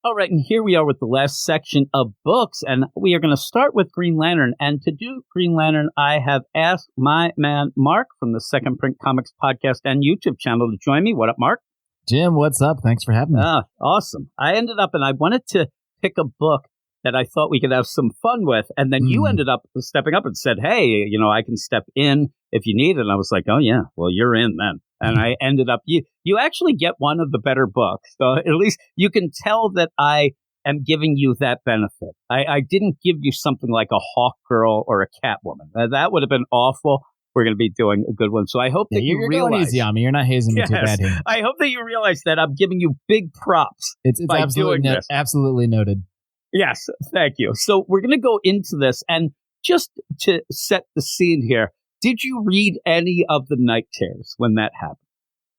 All right, and here we are with the last section of books, and we are going to start with Green Lantern. And to do Green Lantern, I have asked my man Mark from the Second Print Comics podcast and YouTube channel to join me. What up, Mark? Jim, what's up? Thanks for having me. Awesome. I ended up, and I wanted to pick a book that I thought we could have some fun with, and then you ended up stepping up and said, hey, you know, I can step in if you need it. And I was like, oh, yeah, well, you're in then. And I ended up, you actually get one of the better books. So at least you can tell that I am giving you that benefit. I didn't give you something like a Hawk Girl or a Catwoman. That would have been awful. We're going to be doing a good one. So I hope that you realize. You're going easy on me. You're not hazing me too bad here. I hope that you realize that I'm giving you big props. It's absolutely noted. Yes, thank you. So we're going to go into this. And just to set the scene here, did you read any of the Night Terrors when that happened?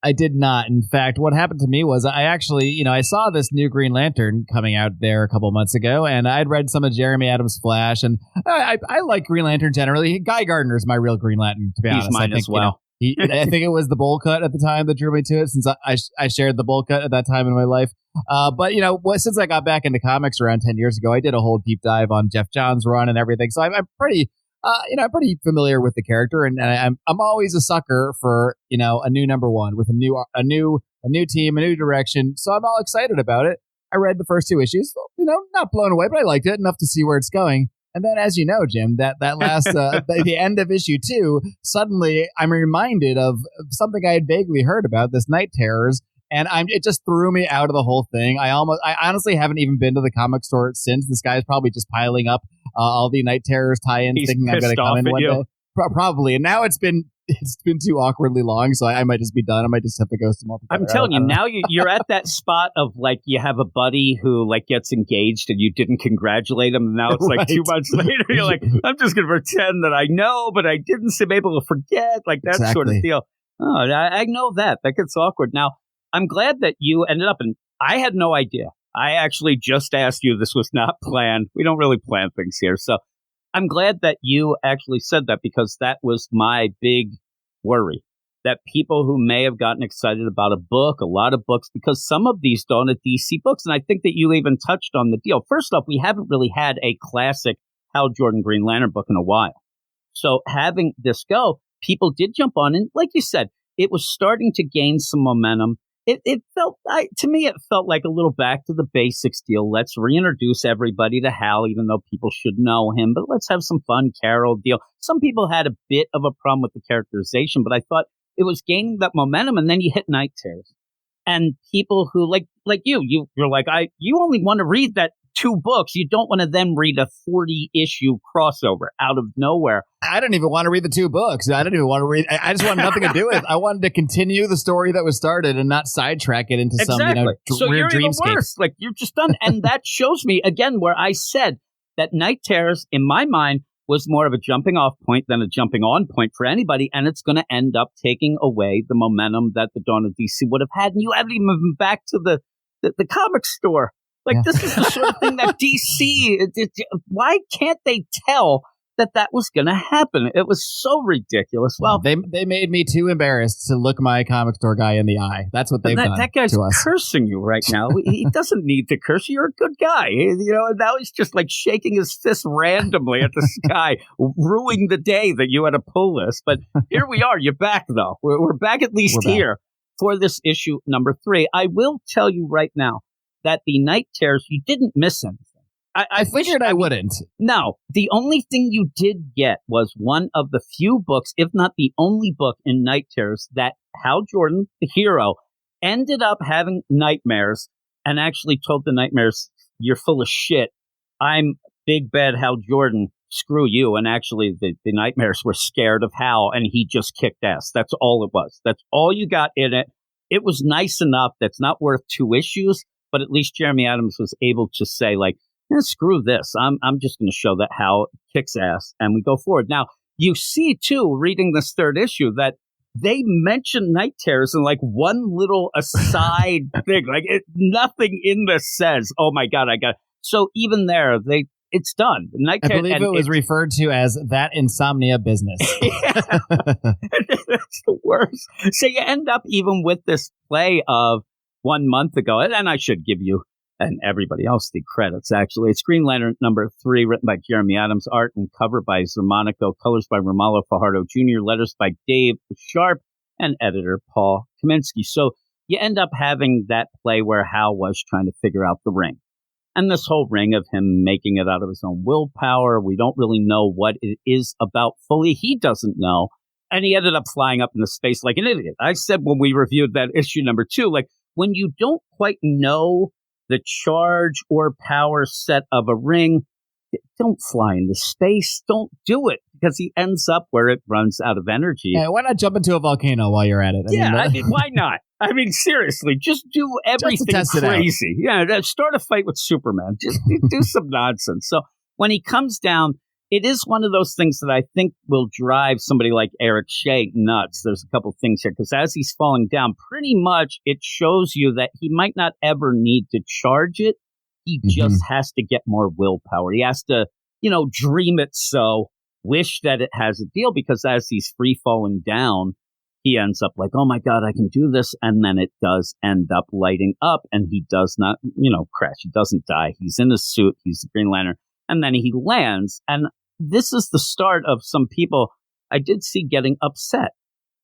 I did not. In fact, what happened to me was I actually, I saw this new Green Lantern coming out there a couple months ago, and I'd read some of Jeremy Adams' Flash, and I like Green Lantern generally. Guy Gardner's my real Green Lantern, to be honest. He's mine as well. I think it was the bowl cut at the time that drew me to it, since I shared the bowl cut at that time in my life. But since I got back into comics around 10 years ago, I did a whole deep dive on Jeff Johns' run and everything. So I'm pretty pretty familiar with the character, and I'm always a sucker for a new number one with a new team, a new direction. So I'm all excited about it. I read the first two issues, not blown away, but I liked it enough to see where it's going. And then, as you know, Jim, that last the end of issue 2, suddenly I'm reminded of something I had vaguely heard about, this Night Terrors. And it just threw me out of the whole thing. I honestly haven't even been to the comic store since. This guy's probably just piling up all the Night Terrors tie-ins, thinking I'm going to come in one day. Probably. And now it's been too awkwardly long, so I might just be done. I might just have to go some more. I'm telling you, now you're at that spot of like you have a buddy who like gets engaged and you didn't congratulate him. And now it's like 2 months later. You're like, I'm just going to pretend that I know, but I didn't seem able to forget. Like that sort of deal. Oh, I know that. That gets awkward. Now, I'm glad that you ended up, and I had no idea. I actually just asked you. This was not planned. We don't really plan things here. So I'm glad that you actually said that, because that was my big worry, that people who may have gotten excited about a book, a lot of books, because some of these don't at DC Books. And I think that you even touched on the deal. First off, we haven't really had a classic Hal Jordan Green Lantern book in a while. So having this go, people did jump on. And like you said, it was starting to gain some momentum. It felt, to me, it felt like a little back to the basics deal. Let's reintroduce everybody to Hal, even though people should know him, but let's have some fun Carol deal. Some people had a bit of a problem with the characterization, but I thought it was gaining that momentum, and then you hit Night Terrors. And people who, like you're like, you only want to read that 2 books. You don't want to then read a 40-issue crossover out of nowhere. I didn't even want to read the 2 books. I didn't even want to read. I just wanted nothing to do with it. I wanted to continue the story that was started and not sidetrack it into some so weird you're dreamscape. Even worse. Like you're just done. And that shows me again where I said that Night Terrors, in my mind, was more of a jumping off point than a jumping on point for anybody. And it's going to end up taking away the momentum that the Dawn of DC would have had. And you haven't even been back to the comic store. Like, this is the sort of thing that DC, why can't they tell that was going to happen? It was so ridiculous. Well, they made me too embarrassed to look my comic store guy in the eye. That's what they've done. That guy's to us. Cursing you right now. He doesn't need to curse you. You're a good guy. And now he's just like shaking his fist randomly at the sky, ruining the day that you had to pull this. But here we are. You're back, though. We're back at least here for this issue number 3. I will tell you right now that the Night Terrors, you didn't miss anything. I figured I wouldn't. No, the only thing you did get was one of the few books, if not the only book in Night Terrors, that Hal Jordan, the hero, ended up having nightmares and actually told the nightmares, you're full of shit. I'm big bad Hal Jordan. Screw you. And actually, the nightmares were scared of Hal, and he just kicked ass. That's all it was. That's all you got in it. It was nice enough. That's not worth 2 issues. But at least Jeremy Adams was able to say, like, screw this. I'm just going to show that Hal kicks ass, and we go forward. Now, you see, too, reading this 3rd issue, that they mention Night Terrors in, like, one little aside thing. Like, nothing in this says, oh, my God, I got it. So even there, it's done. I believe it was referred to as that insomnia business. That's the worst. So you end up even with this play of 1 month ago, and I should give you and everybody else the credits, actually. It's Green Lantern number 3, written by Jeremy Adams, art and cover by Xermanico, colors by Romulo Fajardo Jr., letters by Dave Sharp, and editor Paul Kaminsky. So you end up having that play where Hal was trying to figure out the ring. And this whole ring of him making it out of his own willpower, we don't really know what it is about fully. He doesn't know. And he ended up flying up into space like an idiot. I said when we reviewed that issue number 2, like when you don't quite know the charge or power set of a ring, don't fly into space. Don't do it, because he ends up where it runs out of energy. Yeah, why not jump into a volcano while you're at it? I mean, why not? I mean, seriously, just do everything crazy. Yeah, start a fight with Superman. Just do some nonsense. So when he comes down, it is one of those things that I think will drive somebody like Eric Shea nuts. There's a couple things here, because as he's falling down, pretty much it shows you that he might not ever need to charge it. He just has to get more willpower. He has to, dream it so, wish that it has a deal, because as he's free falling down, he ends up like, oh my God, I can do this. And then it does end up lighting up, and he does not, crash. He doesn't die. He's in his suit. He's the Green Lantern. And then he lands. And this is the start of some people I did see getting upset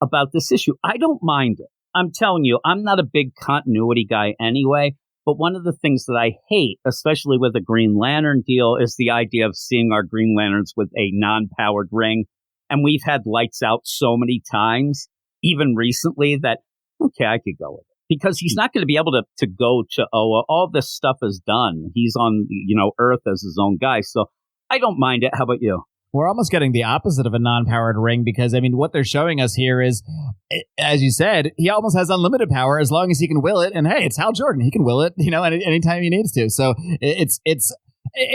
about this issue. I don't mind it. I'm telling you, I'm not a big continuity guy anyway. But one of the things that I hate, especially with a Green Lantern deal, is the idea of seeing our Green Lanterns with a non-powered ring. And we've had lights out so many times, even recently, that, okay, I could go with it. Because he's not going to be able to go to, all this stuff is done. He's on, Earth as his own guy. So I don't mind it. How about you? We're almost getting the opposite of a non-powered ring, because, I mean, what they're showing us here is, as you said, he almost has unlimited power as long as he can will it. And hey, it's Hal Jordan. He can will it, anytime he needs to. So it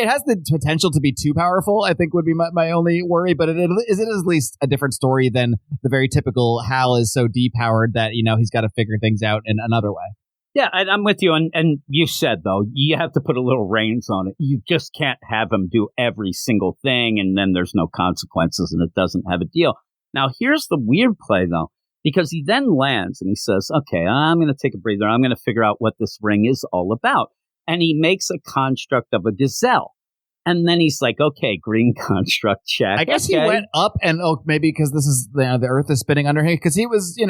has the potential to be too powerful, I think, would be my only worry. But it is at least a different story than the very typical Hal is so depowered that, he's got to figure things out in another way. Yeah, I'm with you. And you said, though, you have to put a little reins on it. You just can't have him do every single thing, and then there's no consequences, and it doesn't have a deal. Now, here's the weird play, though, because he then lands and he says, okay, I'm going to take a breather. I'm going to figure out what this ring is all about. And he makes a construct of a gazelle. And then he's like, okay, green construct, check. I guess he went up, and maybe because this is the Earth is spinning under him, because he was in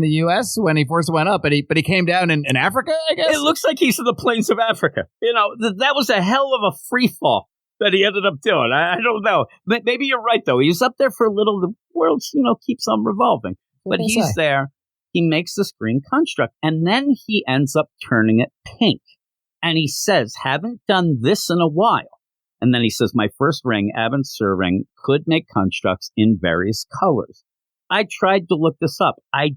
the U.S. when he first went up, but he came down in Africa, I guess. It looks like he's in the plains of Africa. That was a hell of a free fall that he ended up doing. I don't know. Maybe you're right, though. He was up there for a little. The world, keeps on revolving. But he's there. He makes this green construct, and then he ends up turning it pink. And he says, haven't done this in a while. And then he says, my first ring, Abin-Sur ring, could make constructs in various colors. I tried to look this up. I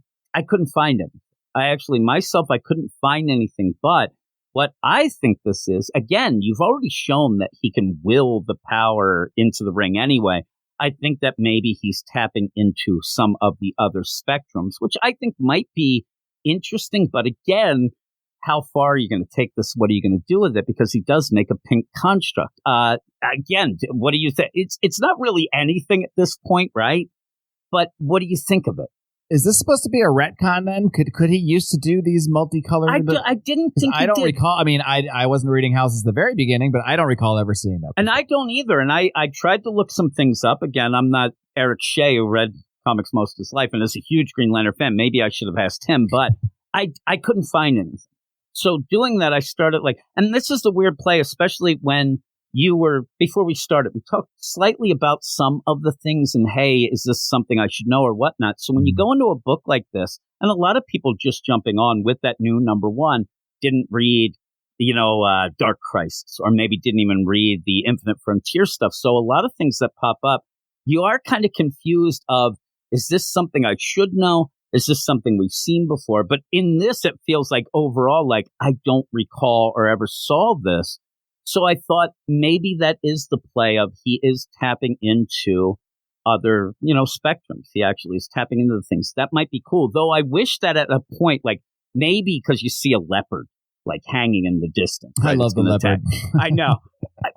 couldn't find it. I couldn't find anything. But what I think this is, again, you've already shown that he can will the power into the ring anyway. I think that maybe he's tapping into some of the other spectrums, which I think might be interesting. But again, how far are you going to take this? What are you going to do with it? Because he does make a pink construct. Again, what do you think? It's not really anything at this point, right? But what do you think of it? Is this supposed to be a retcon then? Could he used to do these multicolored? I didn't think I don't recall. I mean, I wasn't reading Hal since the very beginning, but I don't recall ever seeing that. And I don't either. And I tried to look some things up. Again, I'm not Eric Shea, who read comics most of his life and is a huge Green Lantern fan. Maybe I should have asked him, but I couldn't find anything. So doing that, I started and this is the weird play, especially when before we started, we talked slightly about some of the things and, hey, is this something I should know or whatnot? So when you go into a book like this, and a lot of people just jumping on with that new number 1 didn't read, Dark Crisis, or maybe didn't even read the Infinite Frontier stuff. So a lot of things that pop up, you are kind of confused of, is this something I should know? Is this something we've seen before? But in this, it feels like overall, I don't recall or ever saw this. So I thought maybe that is the play of he is tapping into other, spectrums. He actually is tapping into the things. That might be cool. Though I wish that at a point, maybe because you see a leopard, hanging in the distance. Right? I love the leopard. I know.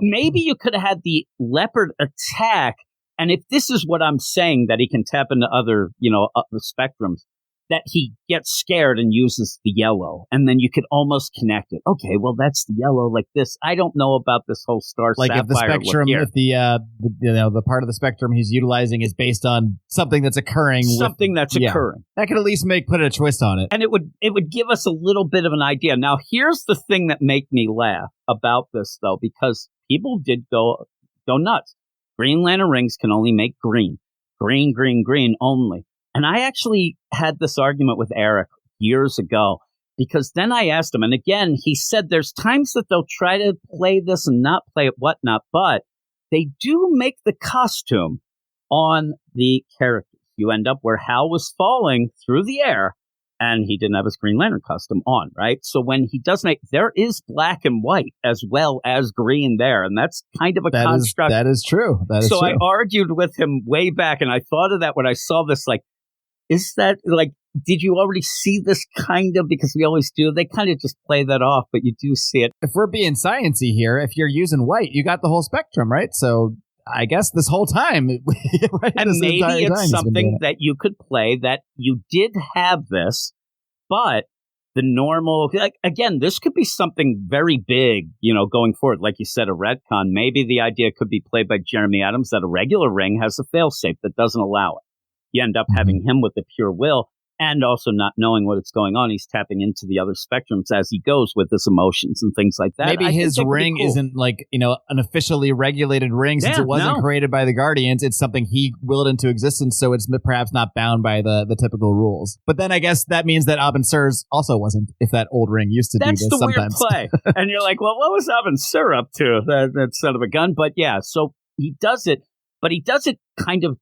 Maybe you could have had the leopard attack. And if this is what I'm saying, that he can tap into other, the spectrums, that he gets scared and uses the yellow, and then you could almost connect it. Okay, well, that's the yellow like this. I don't know about this whole star like sapphire if the spectrum, if the part of the spectrum he's utilizing is based on something that's occurring, occurring. That could at least put a twist on it, and it would give us a little bit of an idea. Now, here's the thing that made me laugh about this, though, because people did go nuts. Green Lantern rings can only make green only. And I actually had this argument with Eric years ago, because then I asked him, and again, he said there's times that they'll try to play this and not play it, whatnot, but they do make the costume on the characters. You end up where Hal was falling through the air, and he didn't have his Green Lantern costume on, right? So when he does make, there is black and white as well as green there, and that's kind of a construct. That is true. So I argued with him way back, and I thought of that when I saw this, like, is that, like, did you already see this kind of, because we always do, they kind of just play that off, but you do see it. If we're being sciencey here, if you're using white, you got the whole spectrum, right? So I guess this whole time, right, and maybe it's something that you could play that you did have this, but the normal, like, again, this could be something very big, going forward. Like you said, a retcon. Maybe the idea could be played by Jeremy Adams that a regular ring has a failsafe that doesn't allow it. You end up having him with the pure will, and also not knowing what's going on. He's tapping into the other spectrums as he goes with his emotions and things like that. Maybe his ring isn't like, an officially regulated ring, since it wasn't created by the Guardians. It's something he willed into existence, so it's perhaps not bound by the typical rules. But then I guess that means that Abin Sur's also wasn't, if that old ring used to do this sometimes. That's the weird play. And you're like, well, what was Abin Sur up to? That son of a gun. But yeah, so he does it, but he does it kind of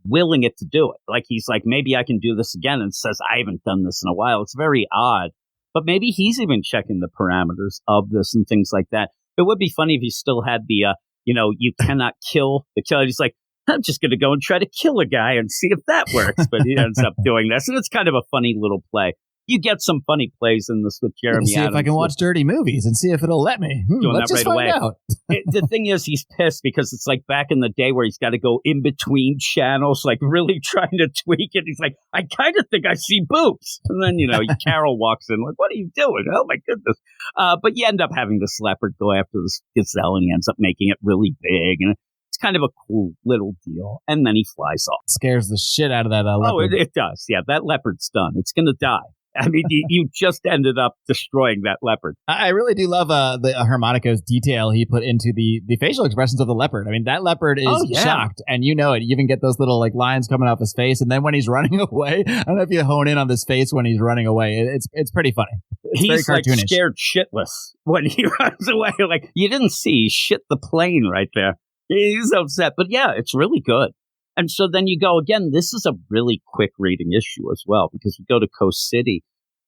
willing it to do it. Like, he's like, maybe I can do this again, and says, I haven't done this in a while. It's very odd. But maybe he's even checking the parameters of this and things like that. It would be funny if he still had the, you cannot kill the killer. He's like, I'm just going to go and try to kill a guy and see if that works. But he ends up doing this. And it's kind of a funny little play. You get some funny plays in this with Jeremy see Adams. If I can watch dirty movies and see if it'll let me. Let's just find out. The thing is, he's pissed because it's like back in the day where he's got to go in between channels, like really trying to tweak it. He's like, I kind of think I see boobs. And then, Carol walks in like, what are you doing? Oh, my goodness. But you end up having this leopard go after this gazelle, and he ends up making it really big. And it's kind of a cool little deal. And then he flies off. Scares the shit out of that leopard. Oh, it does. Yeah, that leopard's done. It's going to die. I mean, you just ended up destroying that leopard. I really do love the Xermanico's detail he put into the facial expressions of the leopard. I mean, that leopard is shocked, and you know it. You even get those little like lines coming off his face, and then when he's running away, I don't know if you hone in on this face when he's running away. It's pretty funny. He's like scared shitless when he runs away. Like, you didn't see, he shit the plane right there. He's upset, but yeah, it's really good. And so then you go again, this is a really quick reading issue as well, because we go to Coast City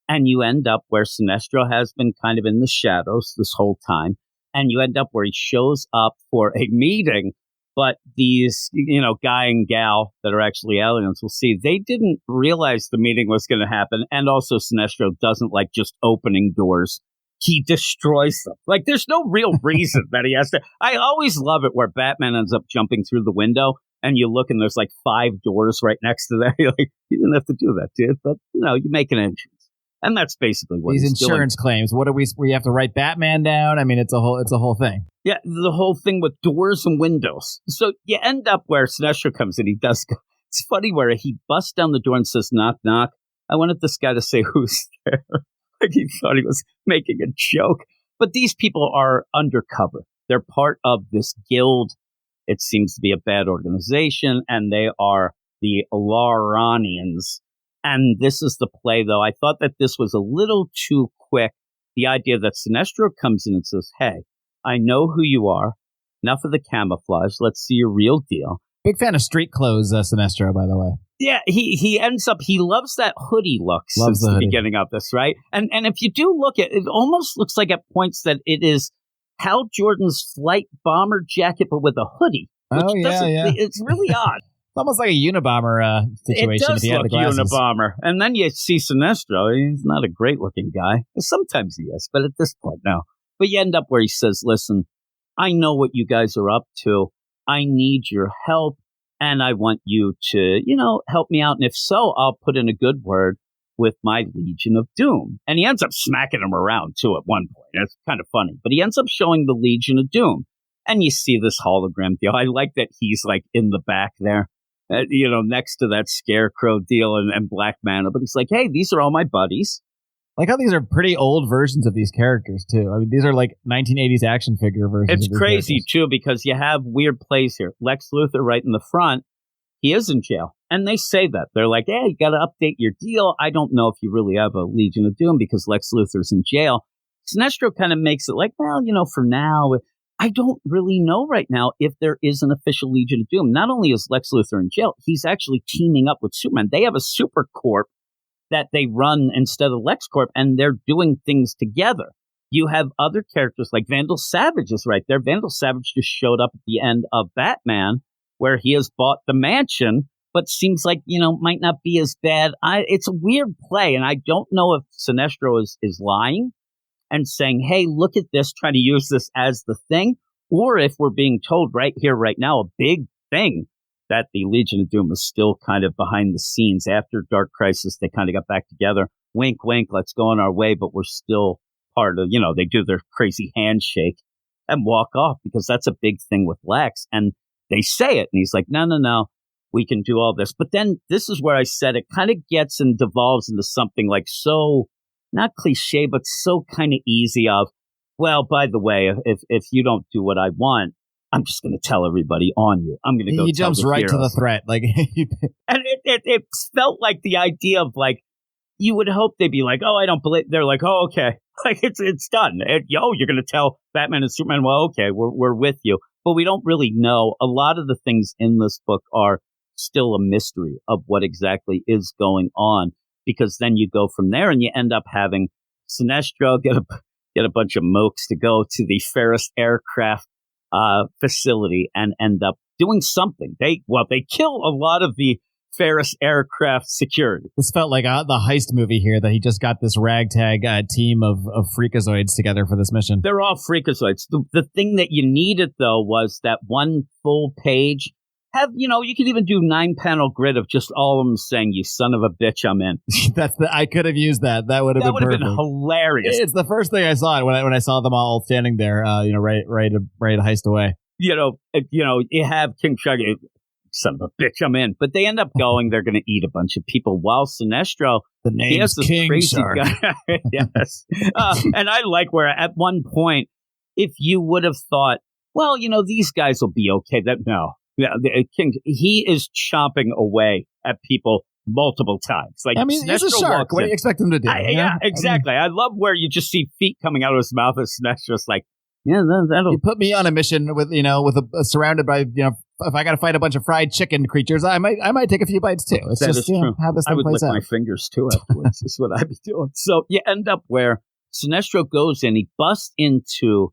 and you end up where Sinestro has been kind of in the shadows this whole time. And you end up where he shows up for a meeting, but these, guy and gal that are actually aliens, we'll see, they didn't realize the meeting was going to happen. And also Sinestro doesn't like just opening doors. He destroys them. Like, there's no real reason that he has to. I always love it where Batman ends up jumping through the window. And you look, and there's like 5 doors right next to that. You're like, you didn't have to do that, dude. But, you make an entrance. And that's basically what these insurance claims. What are we have to write Batman down? I mean, it's a whole thing. Yeah, the whole thing with doors and windows. So you end up where Sinestro comes in. He does go. It's funny where he busts down the door and says, knock, knock. I wanted this guy to say who's there. Like, he thought he was making a joke. But these people are undercover. They're part of this guild. It seems to be a bad organization, and they are the Laranians. And this is the play, though. I thought that this was a little too quick. The idea that Sinestro comes in and says, hey, I know who you are. Enough of the camouflage. Let's see your real deal. Big fan of street clothes, Sinestro, by the way. Yeah, he ends up, he loves that hoodie look since the beginning of this, right? And if you do look at it, it almost looks like at points that it is Hal Jordan's flight bomber jacket, but with a hoodie. Oh, yeah. It's really odd. It's almost like a Unabomber situation. It does if you look Unabomber. And then you see Sinestro. He's not a great-looking guy. Sometimes he is, but at this point, no. But you end up where he says, listen, I know what you guys are up to. I need your help, and I want you to, help me out. And if so, I'll put in a good word. with my Legion of Doom. And he ends up smacking him around, too, at one point. It's kind of funny. But he ends up showing the Legion of Doom. And you see this hologram deal. I like that he's, like, in the back there, next to that Scarecrow deal and Black Manta. But he's like, hey, these are all my buddies. Like how these are pretty old versions of these characters, too. I mean, these are like 1980s action figure versions. It's crazy, too, because you have weird plays here. Lex Luthor right in the front. He is in jail. And they say that. They're like, hey, you got to update your deal. I don't know if you really have a Legion of Doom because Lex Luthor's in jail. Sinestro kind of makes it like, well, for now, I don't really know right now if there is an official Legion of Doom. Not only is Lex Luthor in jail, he's actually teaming up with Superman. They have a super corp that they run instead of LexCorp, and they're doing things together. You have other characters like Vandal Savage is right there. Vandal Savage just showed up at the end of Batman, where he has bought the mansion, but seems like, might not be as bad. It's a weird play, and I don't know if Sinestro is lying and saying, hey, look at this, trying to use this as the thing, or if we're being told right here, right now, a big thing that the Legion of Doom is still kind of behind the scenes. After Dark Crisis, they kind of got back together. Wink, wink, let's go on our way, but we're still part of, they do their crazy handshake and walk off because that's a big thing with Lex. And they say it, and he's like, no, we can do all this. But then this is where I said it kind of gets and devolves into something like so, not cliche, but so kind of easy of, well, by the way, if you don't do what I want, I'm just going to tell everybody on you. I'm going to go. He jumps right to the threat. Like, and it felt like the idea of like, you would hope they'd be like, oh, I don't believe. They're like, oh, okay. Like it's done. You're going to tell Batman and Superman, well, okay, we're with you. But we don't really know. A lot of the things in this book are still a mystery of what exactly is going on, because then you go from there and you end up having Sinestro get a bunch of mokes to go to the Ferris aircraft facility and end up doing something. They kill a lot of the Ferris aircraft security. This felt like the heist movie here, that he just got this ragtag team of freakazoids together for this mission. They're all freakazoids. The thing that you needed, though, was that one full page. You could even do 9-panel grid of just all of them saying, you son of a bitch, I'm in. I could have used that. That would have been hilarious. It's the first thing I saw when I saw them all standing there, ready to heist away. You have King Shark, son of a bitch, I'm in. But they end up going, they're going to eat a bunch of people. While Sinestro, the name's King Shark. Yes. And I like where at one point, if you would have thought, well, these guys will be okay. No. Yeah, King, he is chomping away at people multiple times. Like, he's a shark. What do you expect him to do? Yeah, exactly. I love where you just see feet coming out of his mouth, and Sinestro's like, yeah, that'll. You put me on a mission with surrounded by if I got to fight a bunch of fried chicken creatures, I might take a few bites too. It's just true. How this thing I would plays lick out. my fingers too afterwards. Is what I'd be doing. So you end up where Sinestro goes in, he busts into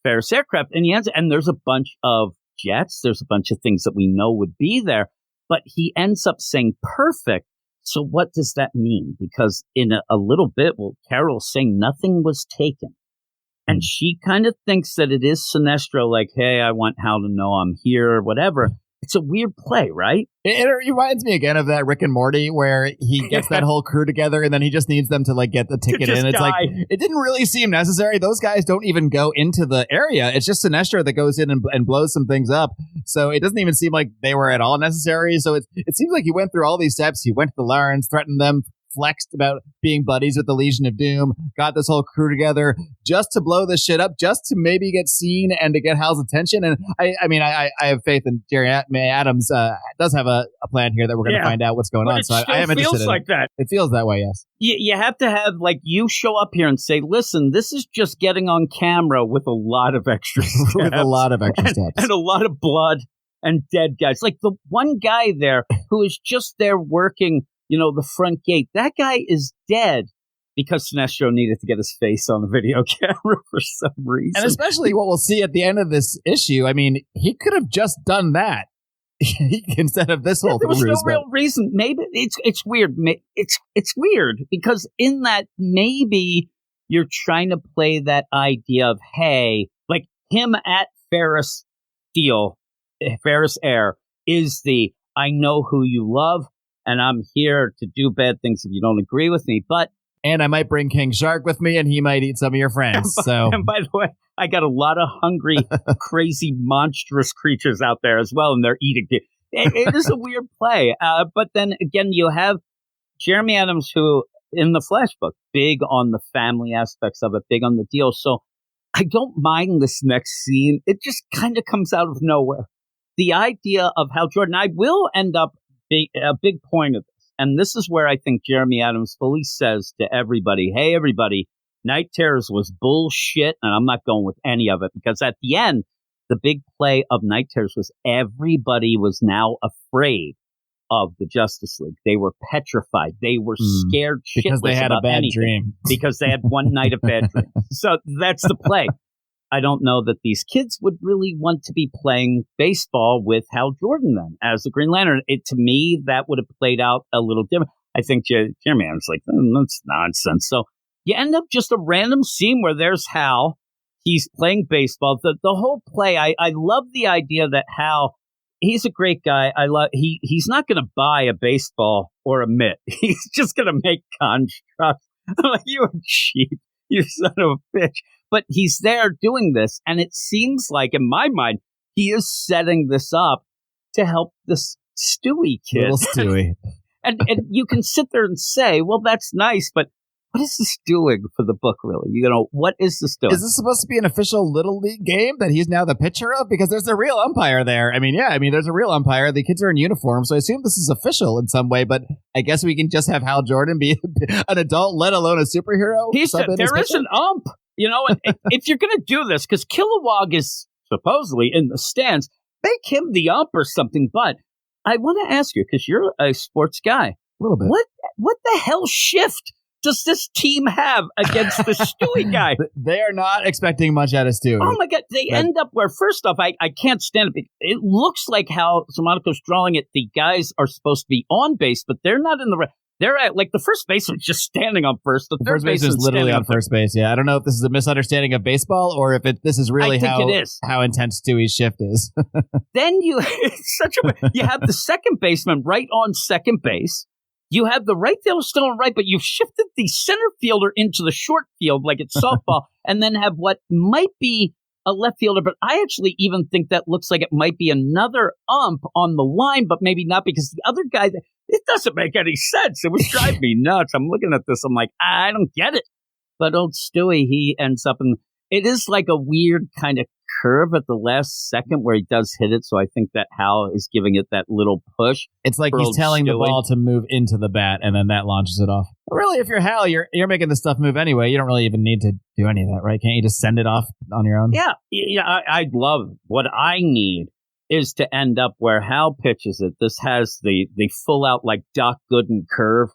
Ferris aircraft, and there's a bunch of jets. There's a bunch of things that we know would be there, but he ends up saying perfect. So what does that mean? Because in a little bit, Carol's saying nothing was taken. And she kind of thinks that it is Sinestro, like, hey, I want Hal to know I'm here or whatever. It's a weird play, right? It reminds me again of that Rick and Morty where he gets that whole crew together and then he just needs them to like get the ticket in. It's like, it didn't really seem necessary. Those guys don't even go into the area. It's just Sinestro that goes in and blows some things up. So it doesn't even seem like they were at all necessary. So it seems like he went through all these steps. He went to the Larens, threatened them, flexed about being buddies with the Legion of Doom, got this whole crew together just to blow this shit up, just to maybe get seen and to get Hal's attention. And I have faith in Jerry Adams does have a plan here that we're going to find out what's going on. So I am interested in it. That. It feels that way, yes. You have to have, like, you show up here and say, listen, this is just getting on camera with a lot of extra steps. With a lot of extra steps. And a lot of blood and dead guys. Like the one guy there who is just there working the front gate, that guy is dead because Sinestro needed to get his face on the video camera for some reason. And especially what we'll see at the end of this issue. I mean, he could have just done that instead of this whole thing. There was no real reason. Maybe it's weird. It's weird because in that maybe you're trying to play that idea of, hey, like him at Ferris Air is the I know who you love. and I'm here to do bad things if you don't agree with me. And I might bring King Shark with me, and he might eat some of your friends. And by the way, I got a lot of hungry, crazy, monstrous creatures out there as well, and they're eating it. It is a weird play. But then again, you have Jeremy Adams, who in the Flash book, big on the family aspects of it, big on the deal. So I don't mind this next scene. It just kind of comes out of nowhere. The idea of how Jordan, I will end up a big point of this. And this is where I think Jeremy Adams fully says to everybody, hey, everybody, Night Terrors was bullshit, and I'm not going with any of it. Because at the end, the big play of Night Terrors was everybody was now afraid of the Justice League. They were petrified. They were scared shitless because they had a bad dream. Because they had one night of bad dreams. So that's the play. I don't know that these kids would really want to be playing baseball with Hal Jordan then as the Green Lantern. To me, that would have played out a little different. I think Jeremy Adams like, that's nonsense. So you end up just a random scene where there's Hal. He's playing baseball. The whole play, I love the idea that Hal, he's a great guy. He's not going to buy a baseball or a mitt. He's just going to make constructs. Like, you are cheap, you son of a bitch. But he's there doing this, and it seems like, in my mind, he is setting this up to help this Stewie kid. Little Stewie. and you can sit there and say, well, that's nice, but what is this doing for the book, really? What is this doing? Is this supposed to be an official Little League game that he's now the pitcher of? Because there's a real umpire there. There's a real umpire. The kids are in uniform, so I assume this is official in some way, but I guess we can just have Hal Jordan be an adult, let alone a superhero. There is an ump. If you're going to do this, because Kilowog is supposedly in the stands, make him the ump or something. But I want to ask you, because you're a sports guy, a little bit. What the hell shift does this team have against the Stewie guy? They are not expecting much out of Stewie. Oh my God. They end up where, first off, I can't stand it. It looks like how Xermanico's drawing it. The guys are supposed to be on base, but they're not in the they're at, like, the first baseman's just standing on first. The third first baseman's literally on first base. Yeah, I don't know if this is a misunderstanding of baseball or if this is really how intense Stewie's shift is. Then you have the second baseman right on second base. You have the right fielder still on right, but you've shifted the center fielder into the short field like it's softball, and then have what might be a left fielder, but I actually even think that looks like it might be another ump on the line, but maybe not, because the other guy, it doesn't make any sense. It was driving me nuts. I'm looking at this. I'm like, I don't get it. But old Stewie, he ends up in, it is like a weird kind of curve at the last second where he does hit it. So I think that Hal is giving it that little push. It's like he's telling the ball to move into the bat, and then that launches it off. But really, if you're Hal, you're making the stuff move anyway. You don't really even need to do any of that, right? Can't you just send it off on your own? Yeah. I'd love what I need is to end up where Hal pitches it. This has the full out like Doc Gooden curve.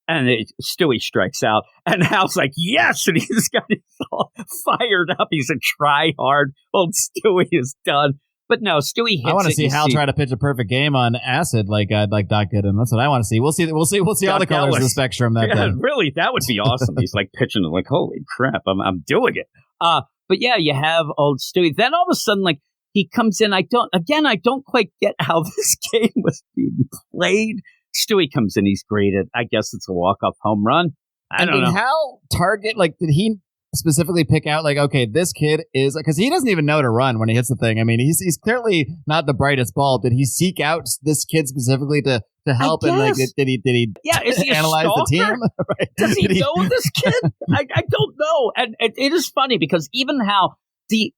And Stewie strikes out, and Hal's like, yes! And he's got his all fired up. He's a try-hard. Old Stewie is done. But no, Stewie hits it. I want to see Hal try to pitch a perfect game on acid like Doc Gooden. That's what I want to see. We'll see all the colors of the spectrum that day. Really, that would be awesome. He's like pitching it like, holy crap, I'm doing it. But yeah, you have old Stewie. Then all of a sudden, like, he comes in. I don't quite get how this game was being played. Stewie comes in, he's greeted. I guess it's a walk-off home run. I don't know. Did Hal target, like, did he specifically pick out, like, okay, this kid is, because he doesn't even know to run when he hits the thing. I mean, he's clearly not the brightest bulb. Did he seek out this kid specifically to help? And like, did he is he analyze the team? Right. Does he know this kid? I don't know. And it is funny because even how the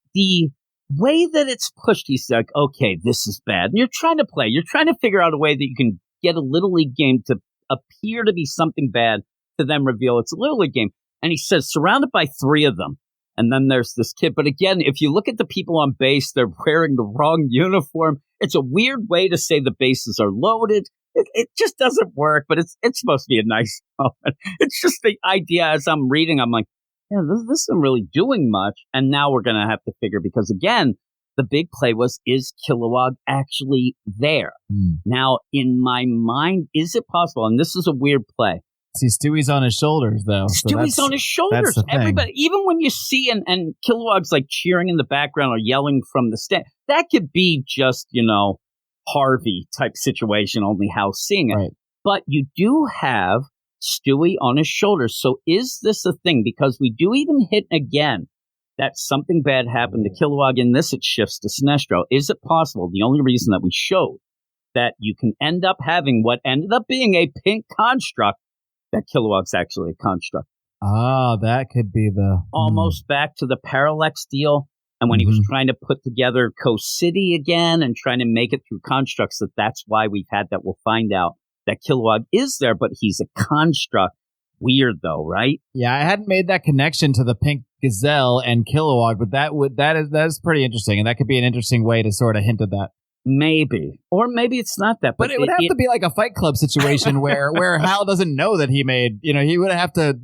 way that it's pushed, he's like, okay, this is bad. And you're trying to figure out a way that you can get a Little League game to appear to be something bad, to then reveal it's a Little League game. And he says, surrounded by three of them. And then there's this kid. But again, if you look at the people on base, they're wearing the wrong uniform. It's a weird way to say the bases are loaded. It just doesn't work, but it's supposed to be a nice moment. It's just the idea as I'm reading, I'm like, yeah, this isn't really doing much. And now we're going to have to figure, because again, the big play is Kilowog actually there? Now, in my mind, is it possible? And this is a weird play. See, Stewie's on his shoulders, though. Stewie's on his shoulders. Everybody, even when you see and Kilowog's like cheering in the background or yelling from the stand, that could be just, Harvey type situation, only Hal's seeing it. Right. But you do have Stewie on his shoulders. So is this a thing? Because we do even hit again that something bad happened to Kilowog. In this, it shifts to Sinestro. Is it possible? The only reason that we showed that you can end up having what ended up being a pink construct, that Kilowog's actually a construct. Oh, that could be the... Almost back to the Parallax deal. And when he was trying to put together Coast City again and trying to make it through constructs, that's why we've had that. We'll find out that Kilowog is there, but he's a construct. Weird, though, right? Yeah, I hadn't made that connection to the pink gazelle and Kilowog, but that is pretty interesting, and that could be an interesting way to sort of hint at that. Maybe. Or maybe it's not that. But it would have to be like a Fight Club situation where Hal doesn't know that he made, he would have to,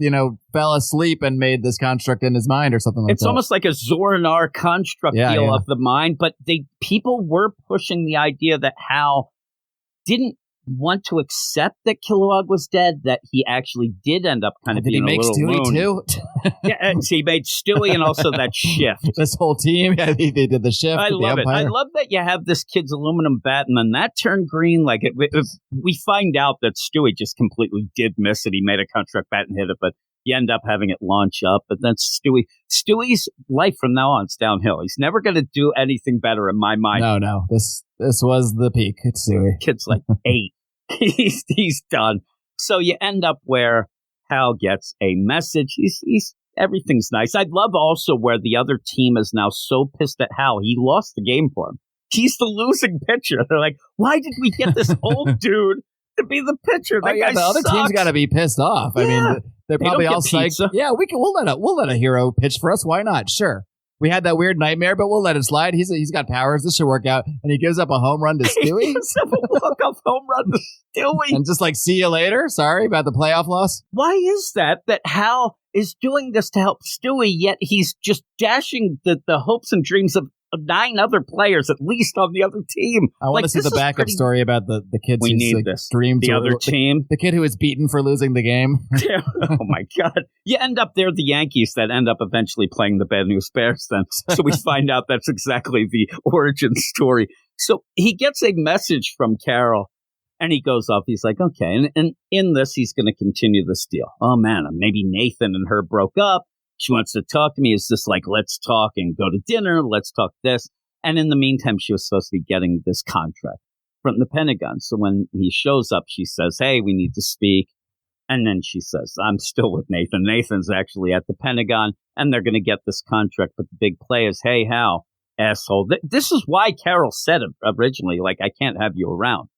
fell asleep and made this construct in his mind or something like that. It's almost like a Zorinar construct deal of the mind, but people were pushing the idea that Hal didn't want to accept that Kilowog was dead, that he actually did end up kind of being a little Stewie loony. Too? Yeah, and so he made Stewie and also that shift. This whole team, they did the shift. I love it. I love that you have this kid's aluminum bat, and then that turned green. Like if we find out that Stewie just completely did miss it. He made a construct bat and hit it, but you end up having it launch up. But that's Stewie. Stewie's life from now on is downhill. He's never going to do anything better in my mind. No. This was the peak. It's Stewie. Kid's like 8. He's done. So you end up where Hal gets a message. He's everything's nice. I'd love also where the other team is now so pissed at Hal. He lost the game for him. He's the losing pitcher. They're like, why did we get this old dude to be the pitcher? That guy the other sucks. Team's got to be pissed off. Yeah. I mean, they're probably all psyched. Pizza. Yeah, we'll let a hero pitch for us. Why not? Sure. We had that weird nightmare, but we'll let it slide. He's got powers. This should work out. And he gives up a home run to Stewie. He gives up a walk-off home run to Stewie. And just like, see you later. Sorry about the playoff loss. Why is that Hal is doing this to help Stewie, yet he's just dashing the hopes and dreams of 9 other players, at least, on the other team. I want to see the backup story about the kids we need this. Dreams. The other team. The kid who was beaten for losing the game. Oh, my God. You end up there, the Yankees that end up eventually playing the Bad News Bears then. So we find out that's exactly the origin story. So he gets a message from Carol, and he goes off. He's like, okay. And in this, he's going to continue this deal. Oh, man, maybe Nathan and her broke up. She wants to talk to me. It's just like, let's talk and go to dinner. Let's talk this. And in the meantime, she was supposed to be getting this contract from the Pentagon. So when he shows up, she says, hey, we need to speak. And then she says, I'm still with Nathan. Nathan's actually at the Pentagon, and they're going to get this contract. But the big play is, hey, Hal, asshole. This is why Carol said it originally, like, I can't have you around.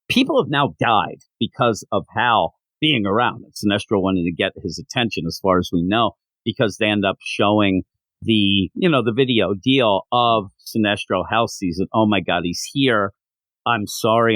People have now died because of Hal being around. And Sinestro wanted to get his attention, as far as we know, because they end up showing the video deal of Sinestro. Hal sees it. Oh, my God, he's here. I'm sorry.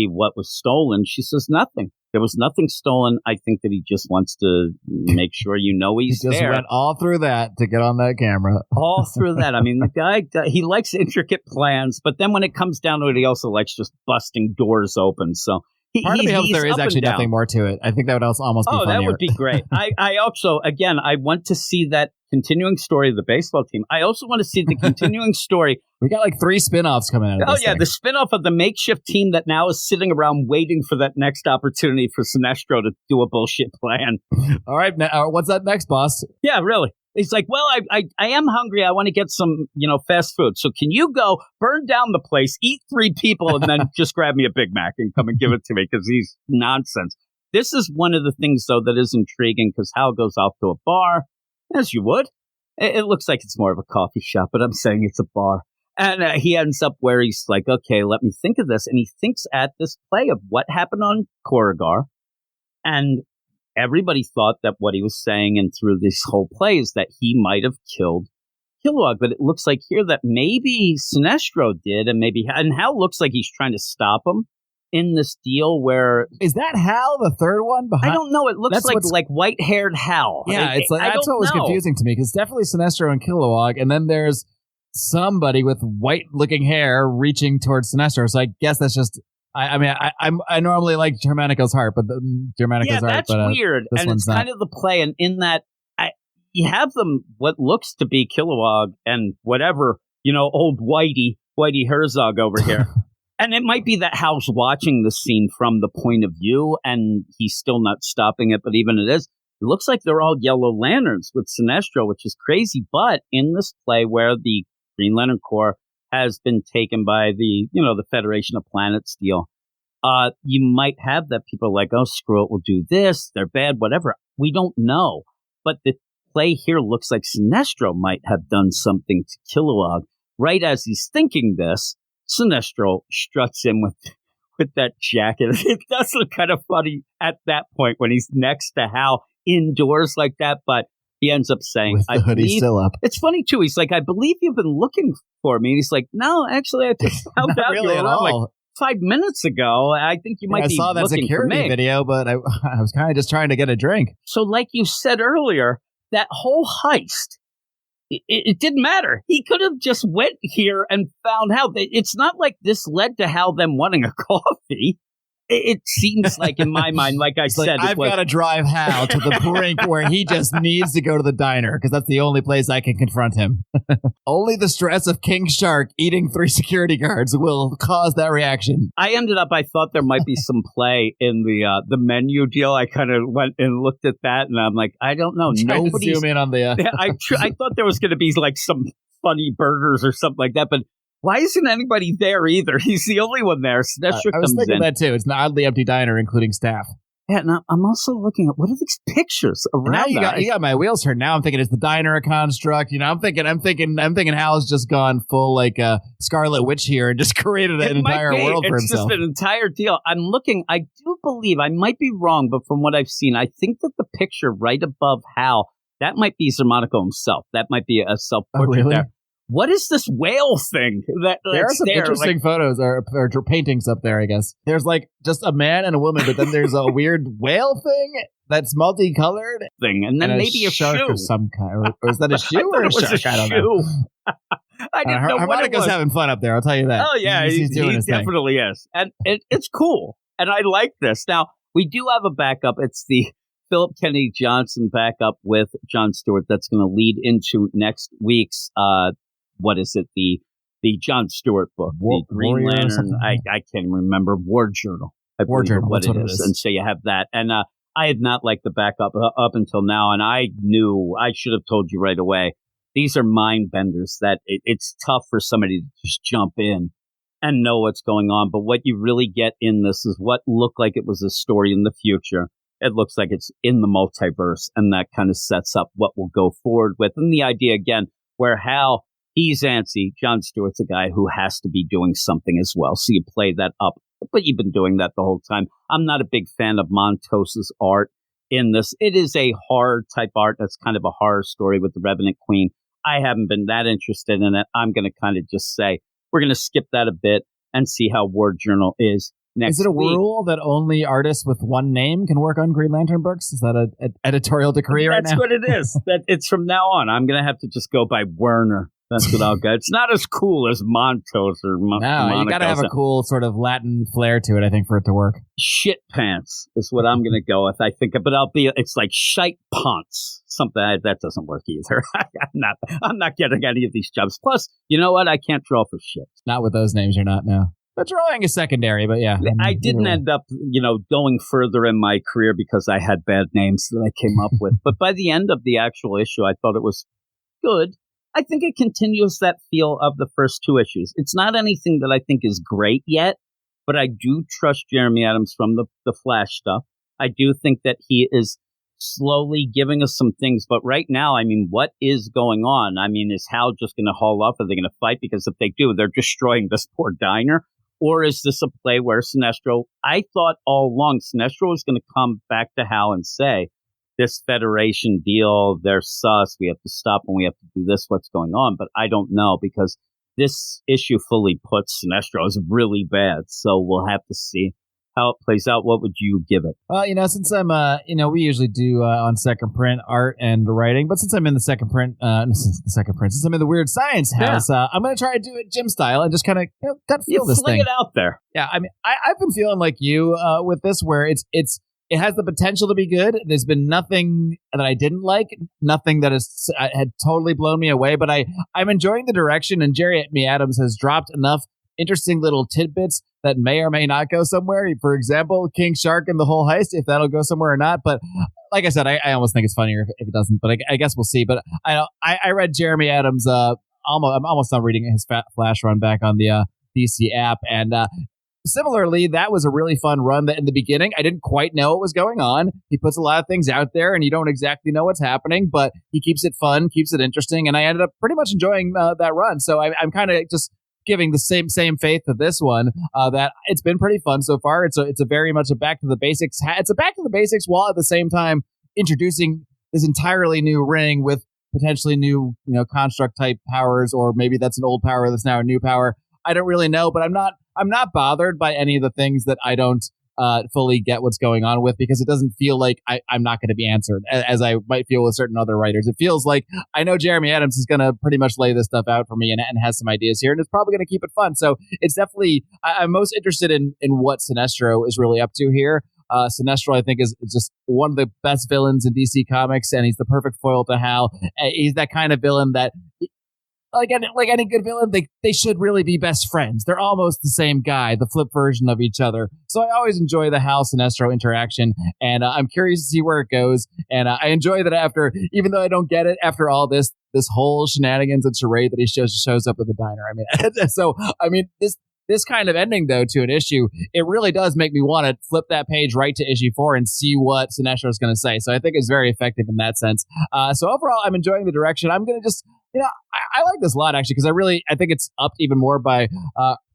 What was stolen? She says nothing. There was nothing stolen. I think that he just wants to make sure he's there. He just went all through that to get on that camera. All through that. I mean, the guy, he likes intricate plans, but then when it comes down to it, he also likes just busting doors open. So part of me hopes there is actually nothing more to it. I think that would also almost be funnier. That would be great. I also, again, I want to see that continuing story of the baseball team. I also want to see the continuing story. We got like 3 spin-offs coming out of this thing. The spin-off of the makeshift team that now is sitting around waiting for that next opportunity for Sinestro to do a bullshit plan. All right, what's that next, boss? Yeah, really. He's like, well, I am hungry. I want to get some, fast food. So can you go burn down the place, eat 3 people, and then just grab me a Big Mac and come and give it to me, because he's nonsense. This is one of the things, though, that is intriguing, because Hal goes off to a bar, as you would. It looks like it's more of a coffee shop, but I'm saying it's a bar. And he ends up where he's like, okay, let me think of this. And he thinks at this play of what happened on Corrigar. And everybody thought that what he was saying and through this whole play is that he might have killed Kilowog. But it looks like here that maybe Sinestro did, and Hal looks like he's trying to stop him in this deal where... Is that Hal, the third one? I don't know. It looks like white-haired Hal. Yeah, that's what was confusing to me, because definitely Sinestro and Kilowog, and then there's somebody with white-looking hair reaching towards Sinestro. So I guess that's just... I normally like Xermanico's heart, but Xermanico's heart. That's weird, and it's kind of the play, and in that you have them what looks to be Kilowog and whatever old Whitey Herzog over here. And it might be that Hal's watching the scene from the point of view, and he's still not stopping it. But even it looks like they're all Yellow Lanterns with Sinestro, which is crazy. But in this play where the Green Lantern Corps has been taken by the Federation of Planets deal, you might have that people are like, oh, screw it, we'll do this. They're bad, whatever. We don't know. But the play here looks like Sinestro might have done something to Kilowog. Right as he's thinking this, Sinestro struts in with that jacket. It does look kind of funny at that point when he's next to Hal indoors like that, but he ends up saying, with the hoodie still up. It's funny, too. He's like, I believe you've been looking for me. And he's like, no, actually, I just found out really you were around like 5 minutes ago. I think you might be looking for me. I saw that security video, but I was kind of just trying to get a drink. So like you said earlier, that whole heist, it didn't matter. He could have just went here and found Hal. It's not like this led to Hal them wanting a coffee. It seems like, in my mind, like I said, I've got to drive Hal to the brink where he just needs to go to the diner because that's the only place I can confront him. Only the stress of King Shark eating 3 security guards will cause that reaction. I thought there might be some play in the menu deal. I kind of went and looked at that, and I'm like, I don't know. Nobody's zoom in on the. I thought there was going to be like some funny burgers or something like that, but. Why isn't anybody there either? He's the only one there. Sinestro I was thinking that too. It's an oddly empty diner, including staff. Yeah, and I'm also looking at what are these pictures around. Now you got my wheels turned. Now I'm thinking, is the diner a construct? I'm thinking Hal's just gone full like Scarlet Witch here and just created an entire world for himself. It's just an entire deal. I'm looking. I do believe I might be wrong, but from what I've seen, I think that the picture right above Hal that might be Xermanico himself. That might be a self-portrait there. What is this whale thing? There are some interesting photos or paintings up there, I guess. There's like just a man and a woman, but then there's a weird whale thing that's multicolored. And then maybe a shark shoe. of some kind. Or is that a shoe or a shark? I don't know. I didn't know what it was. Xermanico's having fun up there, I'll tell you that. Oh, yeah, he's doing his definitely thing. is. And it's cool. And I like this. Now, we do have a backup. It's the Phillip Kennedy Johnson backup with John Stewart that's going to lead into next week's what is it? The John Stewart book, the Green Lantern. I can't remember. War Journal. War Journal. What it is. And so you have that. And I had not liked the backup up until now, and I knew I should have told you right away. These are mind benders that it's tough for somebody to just jump in and know what's going on. But what you really get in this is what looked like it was a story in the future. It looks like it's in the multiverse, and that kind of sets up what we'll go forward with. And the idea, again, where Hal, he's antsy. John Stewart's a guy who has to be doing something as well. So you play that up. But you've been doing that the whole time. I'm not a big fan of Montos' art in this. It is a horror type art. That's kind of a horror story with the Revenant Queen. I haven't been that interested in it. I'm going to kind of just say we're going to skip that a bit and see how War Journal is next week. Is it a rule that only artists with one name can work on Green Lantern books? Is that an editorial decree right now? That's what it is. That it's from now on. I'm going to have to just go by Werner. That's what I'll go. It's not as cool as Montos or No, you got to have a cool sort of Latin flair to it, I think, for it to work. Shit pants is what I'm going to go with, I think. But it's like shite pants. Something that doesn't work either. I'm not getting any of these jobs. Plus, you know what? I can't draw for shit. Not with those names, you're not now. But drawing is secondary, but yeah. I didn't end up, going further in my career because I had bad names that I came up with. But by the end of the actual issue, I thought it was good. I think it continues that feel of the first 2 issues. It's not anything that I think is great yet, but I do trust Jeremy Adams from the Flash stuff. I do think that he is slowly giving us some things. But right now, I mean, what is going on? I mean, is Hal just going to haul off? Are they going to fight? Because if they do, they're destroying this poor diner. Or is this a play where Sinestro, I thought all along Sinestro was going to come back to Hal and say, this Federation deal, they're sus, we have to stop and we have to do this, what's going on? But I don't know, because this issue fully puts Sinestro as really bad. So we'll have to see how it plays out. What would you give it? Since I'm, we usually do on second print art and writing, but since I'm in the second print, since I'm in the Weird Science house, I'm going to try to do it Jim style and just kind of gut feel this thing. Fling it out there. Yeah, I mean, I've been feeling like you with this, where it has the potential to be good. There's been nothing that I didn't like, nothing that had totally blown me away, but I'm enjoying the direction, and Jeremy Adams has dropped enough interesting little tidbits that may or may not go somewhere. For example, King Shark and the whole heist, if that'll go somewhere or not. But like I said, I almost think it's funnier if it doesn't. But I guess we'll see. But I read Jeremy Adams. I'm almost done reading his flash run back on the DC app, and similarly, that was a really fun run. That in the beginning, I didn't quite know what was going on. He puts a lot of things out there, and you don't exactly know what's happening, but he keeps it fun, keeps it interesting, and I ended up pretty much enjoying that run. So I'm kind of just giving the same faith to this one. That it's been pretty fun so far. It's a very much a back to the basics. It's a back to the basics while at the same time introducing this entirely new ring with potentially new construct type powers, or maybe that's an old power that's now a new power. I don't really know, but I'm not bothered by any of the things that I don't fully get what's going on with, because it doesn't feel like I'm not going to be answered as I might feel with certain other writers. It feels like I know Jeremy Adams is going to pretty much lay this stuff out for me and has some ideas here, and it's probably going to keep it fun. So it's definitely, I'm most interested in what Sinestro is really up to here. Sinestro, I think, is just one of the best villains in DC Comics, and he's the perfect foil to Hal. He's that kind of villain that, like any good villain, they should really be best friends. They're almost the same guy, the flip version of each other. So I always enjoy the Hal Sinestro interaction, and I'm curious to see where it goes. And I enjoy that even though I don't get it, after all this whole shenanigans and charade that he shows up at the diner. This kind of ending, though, to an issue, it really does make me want to flip that page right to issue 4 and see what Sinestro is going to say. So I think it's very effective in that sense. So overall, I'm enjoying the direction. I'm going to just, I like this a lot, actually, because I think it's upped even more by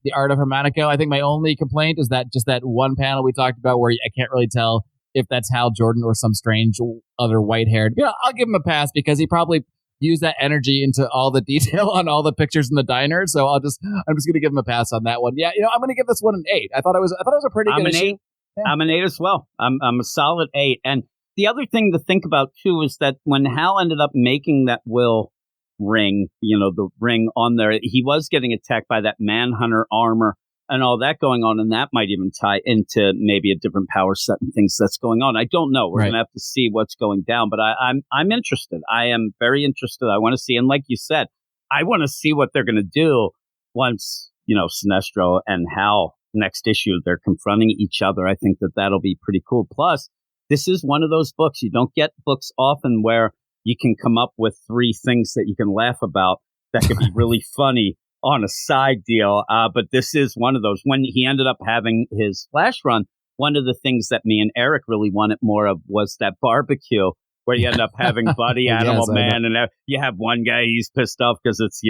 the art of Xermanico. I think my only complaint is that just that one panel we talked about where I can't really tell if that's Hal Jordan or some strange other white-haired. I'll give him a pass because he probably use that energy into all the detail on all the pictures in the diner. So I'm just going to give him a pass on that one. Yeah, I'm going to give this one an 8. I thought it was a pretty good issue. 8. Yeah. I'm an 8 as well. I'm a solid 8. And the other thing to think about too is that when Hal ended up making that will ring, the ring on there, he was getting attacked by that Manhunter armor and all that going on, and that might even tie into maybe a different power set and things that's going on. I don't know. We're going to have to see what's going down, but I'm interested. I am very interested. I want to see, and like you said, I want to see what they're going to do once, Sinestro and Hal next issue, they're confronting each other. I think that'll be pretty cool. Plus, this is one of those books. You don't get books often where you can come up with 3 things that you can laugh about that could be really funny on a side deal, but this is one of those. When he ended up having his flash run, one of the things that me and Eric really wanted more of was that barbecue where you end up having Buddy Animal Man, and you have one guy, he's pissed off because it's,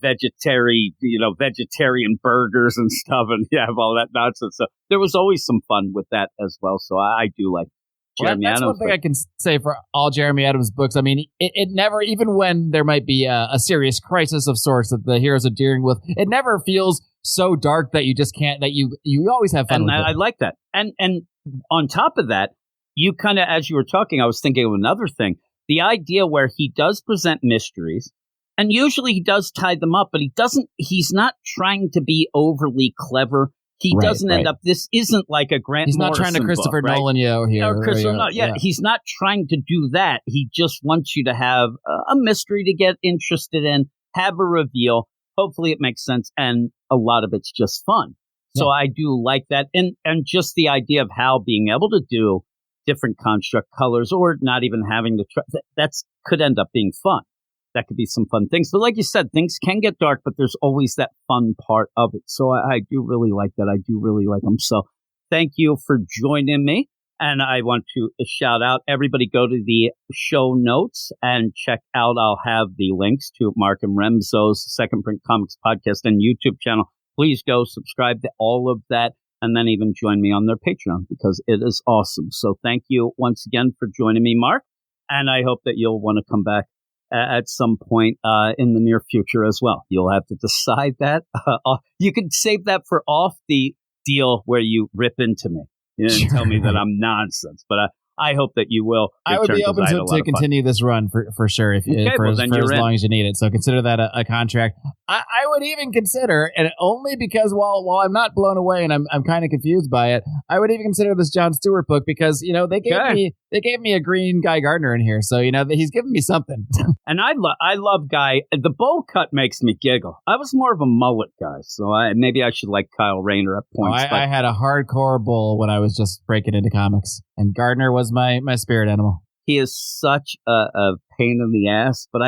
vegetarian burgers and stuff, and you have all that nonsense. So there was always some fun with that as well. So I do like Jeremy Adams. That's one thing I can say for all Jeremy Adams books. I mean, it never, even when there might be a serious crisis of sorts that the heroes are dealing with, it never feels so dark that you just can't, that you always have fun with it. I like that. And on top of that, you kind of, as you were talking, I was thinking of another thing. The idea where he does present mysteries, and usually he does tie them up, but he's not trying to be overly clever. He doesn't end up. This isn't like a Grant. He's not Morrison trying to Christopher book, right? Nolan here. He's not trying to do that. He just wants you to have a mystery to get interested in, have a reveal. Hopefully, it makes sense, and a lot of it's just fun. So I do like that, and just the idea of Hal being able to do different construct colors, or not even having to try. That could end up being fun. That could be some fun things. But like you said, things can get dark, but there's always that fun part of it. So I do really like that. I do really like them. So thank you for joining me. And I want to shout out everybody, go to the show notes and check out. I'll have the links to Mark and Remzo's Second Print Comics podcast and YouTube channel. Please go subscribe to all of that, and then even join me on their Patreon because it is awesome. So thank you once again for joining me, Mark. And I hope that you'll want to come back at some point in the near future as well. You'll have to decide that. You can save that for off the deal where you rip into me and tell me that I'm nonsense. But I hope that you will. I would be open to continue this run for sure for as long as you need it. So consider that a contract. I would even consider, and only because while I'm not blown away and I'm kind of confused by it, I would even consider this John Stewart book because they gave they gave me a green Guy Gardner in here, so he's giving me something. And I love Guy. The bowl cut makes me giggle. I was more of a mullet guy, so maybe I should like Kyle Rayner at points. I had a hardcore bull when I was just breaking into comics, and Gardner was my spirit animal. He is such a pain in the ass, but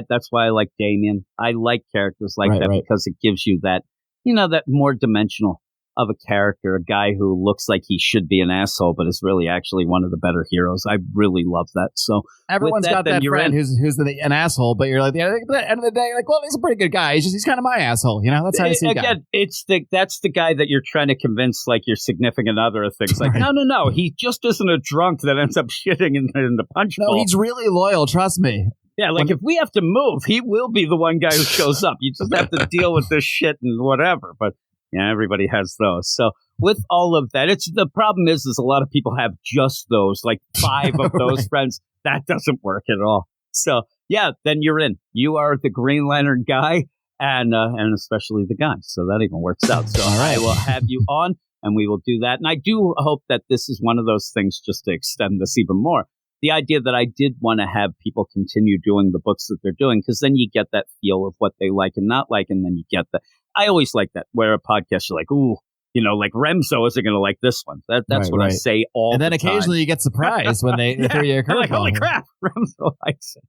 that's why I like Damian. I like characters like that because it gives you that, that more dimensional of a character, a guy who looks like he should be an asshole, but is really actually one of the better heroes. I really love that. So everyone's got that friend who's an asshole, but you're like, at the end of the day, like, well, he's a pretty good guy. He's kind of my asshole. That's how I see it. That's the guy that you're trying to convince, like, your significant other of things. Like, no, he just isn't a drunk that ends up shitting in the punch bowl. No, he's really loyal. Trust me. Yeah, like if we have to move, he will be the one guy who shows up. You just have to deal with this shit and whatever. But yeah, everybody has those. So with all of that, the problem is a lot of people have just those, like 5 of those friends. That doesn't work at all. So yeah, then you're in. You are the Green Lantern guy, and especially the guy. So that even works out. So I will have you on, and we will do that. And I do hope that this is one of those things, just to extend this even more. The idea that I did want to have people continue doing the books that they're doing, because then you get that feel of what they like and not like, and then you get I always like that, where a podcast, you're like, ooh, like Remso isn't going to like this one. That's what I say all the time. And then occasionally you get surprised when they throw you a curveball. Like, holy crap, Remso likes it.